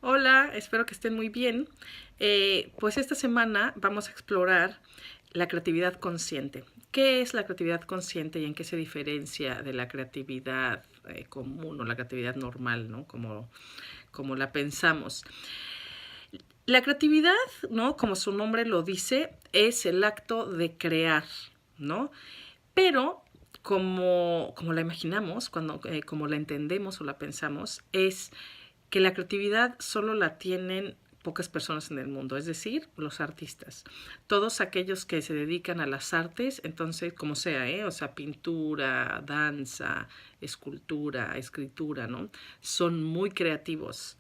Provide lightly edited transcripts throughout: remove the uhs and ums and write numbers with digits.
Hola, espero que estén muy bien. Pues esta semana vamos a explorar la creatividad consciente. ¿Qué es la creatividad consciente y en qué se diferencia de la creatividad común o la creatividad normal, ¿no? Como la pensamos. La creatividad, ¿no? Como su nombre lo dice, es el acto de crear, ¿no? Pero como la imaginamos, como la entendemos o la pensamos, es que la creatividad solo la tienen pocas personas en el mundo, es decir, los artistas. Todos aquellos que se dedican a las artes, entonces, como sea, o sea, pintura, danza, escultura, escritura, ¿no? Son muy creativos.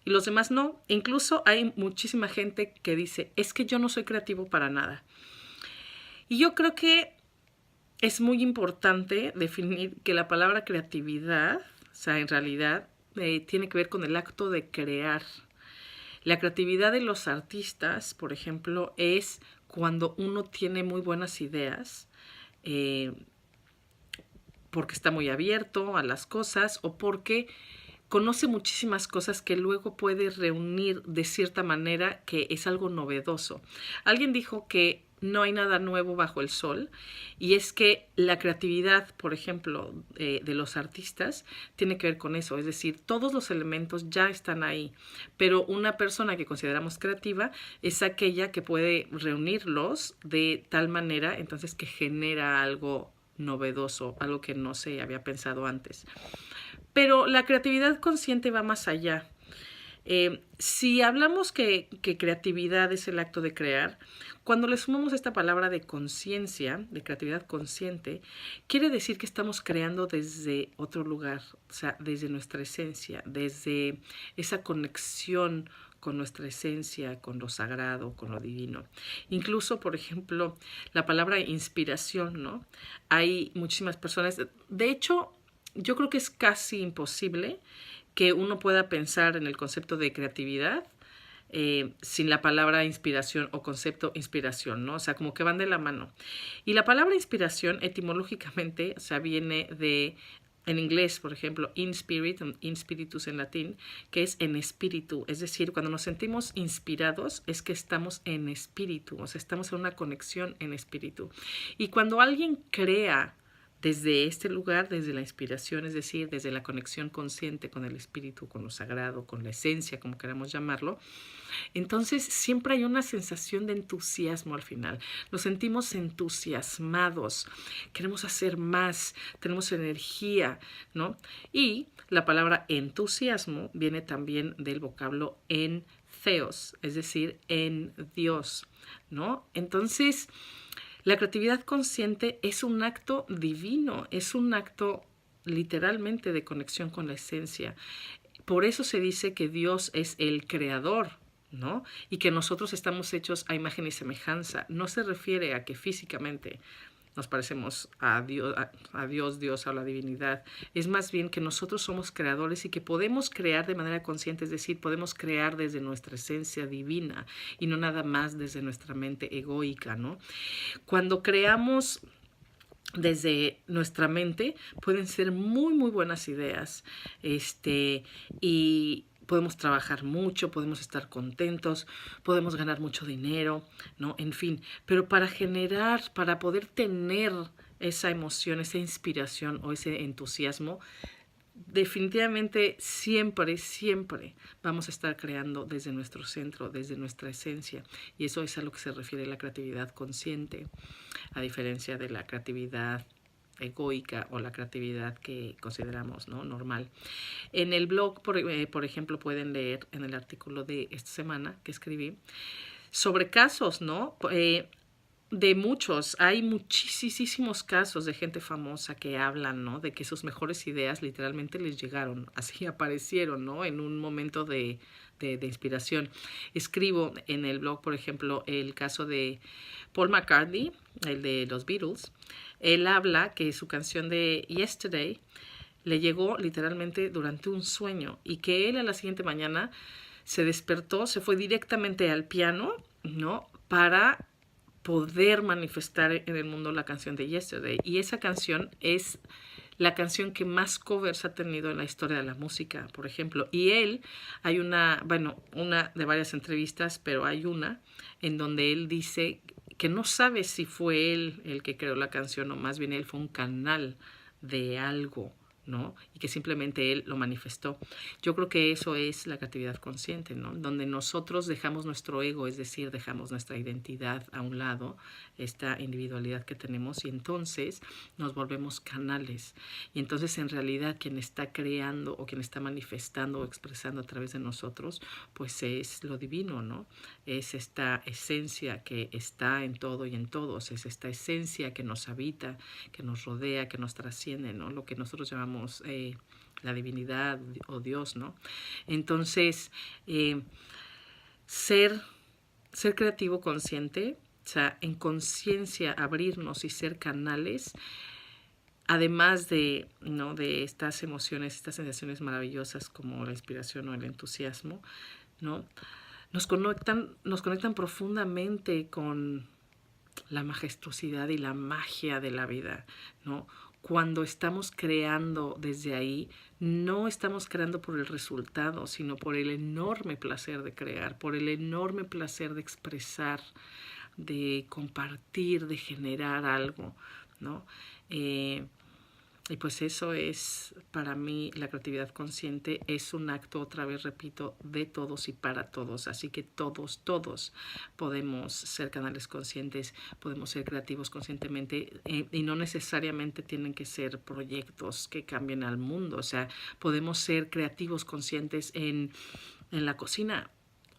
Y los demás no. Incluso hay muchísima gente que dice, es que yo no soy creativo para nada. Y yo creo que es muy importante definir que la palabra creatividad, o sea, en realidad, tiene que ver con el acto de crear. La creatividad de los artistas, por ejemplo, es cuando uno tiene muy buenas ideas, eh, porque está muy abierto a las cosas o porque conoce muchísimas cosas que luego puede reunir de cierta manera que es algo novedoso. Alguien dijo que no hay nada nuevo bajo el sol y es que la creatividad, por ejemplo, de los artistas tiene que ver con eso, es decir, todos los elementos ya están ahí, pero una persona que consideramos creativa es aquella que puede reunirlos de tal manera entonces que genera algo novedoso, algo que no se había pensado antes. Pero la creatividad consciente va más allá. Si hablamos que creatividad es el acto de crear, cuando le sumamos esta palabra de conciencia, de creatividad consciente, quiere decir que estamos creando desde otro lugar, o sea, desde nuestra esencia, desde esa conexión con nuestra esencia, con lo sagrado, con lo divino. Incluso, por ejemplo, la palabra inspiración, ¿no? Hay muchísimas personas, de hecho, yo creo que es casi imposible que uno pueda pensar en el concepto de creatividad sin la palabra inspiración o concepto inspiración, ¿no? O sea, como que van de la mano. Y la palabra inspiración etimológicamente, o sea, viene de, en inglés, por ejemplo, in spirit, in spiritus en latín, que es en espíritu. Es decir, cuando nos sentimos inspirados es que estamos en espíritu, o sea, estamos en una conexión en espíritu. Y cuando alguien crea desde este lugar, desde la inspiración, es decir, desde la conexión consciente con el espíritu, con lo sagrado, con la esencia, como queramos llamarlo, entonces siempre hay una sensación de entusiasmo al final. Nos sentimos entusiasmados, queremos hacer más, tenemos energía, ¿no? Y la palabra entusiasmo viene también del vocablo en theos, es decir, en Dios, ¿no? Entonces, la creatividad consciente es un acto divino, es un acto literalmente de conexión con la esencia. Por eso se dice que Dios es el creador, ¿no? Y que nosotros estamos hechos a imagen y semejanza. No se refiere a que físicamente nos parecemos a Dios, Dios, a la divinidad. Es más bien que nosotros somos creadores y que podemos crear de manera consciente, es decir, podemos crear desde nuestra esencia divina y no nada más desde nuestra mente egoica, ¿no? Cuando creamos desde nuestra mente pueden ser muy muy buenas ideas, y podemos trabajar mucho, podemos estar contentos, podemos ganar mucho dinero, no, en fin, pero para poder tener esa emoción, esa inspiración o ese entusiasmo, definitivamente siempre, siempre vamos a estar creando desde nuestro centro, desde nuestra esencia. Y eso es a lo que se refiere la creatividad consciente, a diferencia de la creatividad egoica o la creatividad que consideramos, ¿no?, normal. En el blog, por ejemplo, pueden leer en el artículo de esta semana que escribí sobre casos, ¿no? De muchos, hay muchísimos casos de gente famosa que hablan, ¿no? De que sus mejores ideas literalmente les llegaron, así aparecieron, ¿no? En un momento de inspiración. Escribo en el blog, por ejemplo, el caso de Paul McCartney, el de los Beatles. Él habla que su canción de Yesterday le llegó literalmente durante un sueño y que él a la siguiente mañana se despertó, se fue directamente al piano, ¿no? Para poder manifestar en el mundo la canción de Yesterday. Y esa canción es la canción que más covers ha tenido en la historia de la música, por ejemplo. Y él, hay una, bueno, una de varias entrevistas, pero hay una en donde él dice que no sabe si fue él el que creó la canción o más bien él fue un canal de algo, ¿no? Y que simplemente él lo manifestó. Yo creo que eso es la creatividad consciente, ¿no? Donde nosotros dejamos nuestro ego, es decir, dejamos nuestra identidad a un lado, esta individualidad que tenemos, y entonces nos volvemos canales. Y entonces en realidad quien está creando o quien está manifestando o expresando a través de nosotros, pues es lo divino, ¿no? Es esta esencia que está en todo y en todos, es esta esencia que nos habita, que nos rodea, que nos trasciende, ¿no? Lo que nosotros llamamos la divinidad o Dios, ¿no? Entonces, ser creativo consciente, o sea, en conciencia abrirnos y ser canales, además de, ¿no?, de estas emociones, estas sensaciones maravillosas como la inspiración o el entusiasmo, ¿no?, nos conectan profundamente con la majestuosidad y la magia de la vida, ¿no? Cuando estamos creando desde ahí, no estamos creando por el resultado, sino por el enorme placer de crear, por el enorme placer de expresar, de compartir, de generar algo, ¿no? Y pues eso es, para mí, la creatividad consciente es un acto, otra vez repito, de todos y para todos. Así que todos podemos ser canales conscientes, podemos ser creativos conscientemente y no necesariamente tienen que ser proyectos que cambien al mundo. O sea, podemos ser creativos conscientes en la cocina,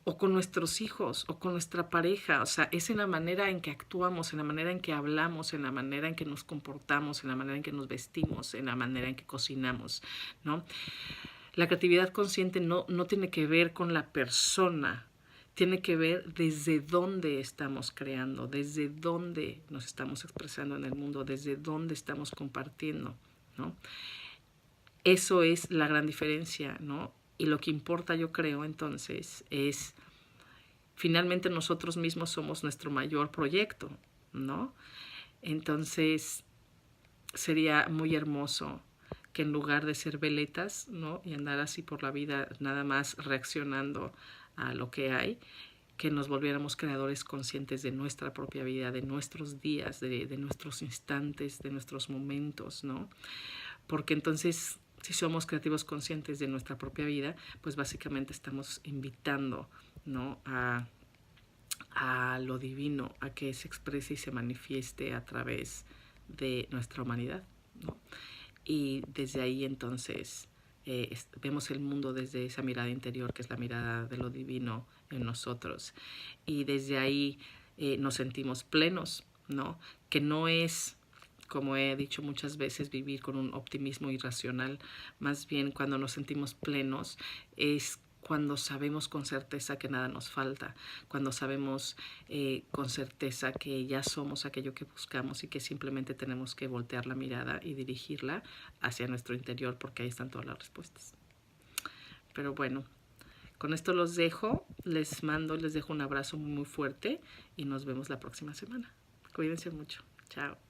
o con nuestros hijos, o con nuestra pareja. O sea, es en la manera en que actuamos, en la manera en que hablamos, en la manera en que nos comportamos, en la manera en que nos vestimos, en la manera en que cocinamos, ¿no? La creatividad consciente no tiene que ver con la persona, tiene que ver desde dónde estamos creando, desde dónde nos estamos expresando en el mundo, desde dónde estamos compartiendo, ¿no? Eso es la gran diferencia, ¿no? Y lo que importa, yo creo, entonces, es finalmente nosotros mismos somos nuestro mayor proyecto, ¿no? Entonces, sería muy hermoso que en lugar de ser veletas, ¿no?, y andar así por la vida nada más reaccionando a lo que hay, que nos volviéramos creadores conscientes de nuestra propia vida, de nuestros días, de nuestros instantes, de nuestros momentos, ¿no? Porque entonces, si somos creativos conscientes de nuestra propia vida, pues básicamente estamos invitando, ¿no?, a lo divino, a que se exprese y se manifieste a través de nuestra humanidad, ¿no? Y desde ahí entonces vemos el mundo desde esa mirada interior, que es la mirada de lo divino en nosotros. Y desde ahí nos sentimos plenos, ¿no? Que no es, como he dicho muchas veces, vivir con un optimismo irracional. Más bien, cuando nos sentimos plenos es cuando sabemos con certeza que nada nos falta, cuando sabemos con certeza que ya somos aquello que buscamos y que simplemente tenemos que voltear la mirada y dirigirla hacia nuestro interior, porque ahí están todas las respuestas. Pero bueno, con esto los dejo, les dejo un abrazo muy fuerte y nos vemos la próxima semana. Cuídense mucho. Chao.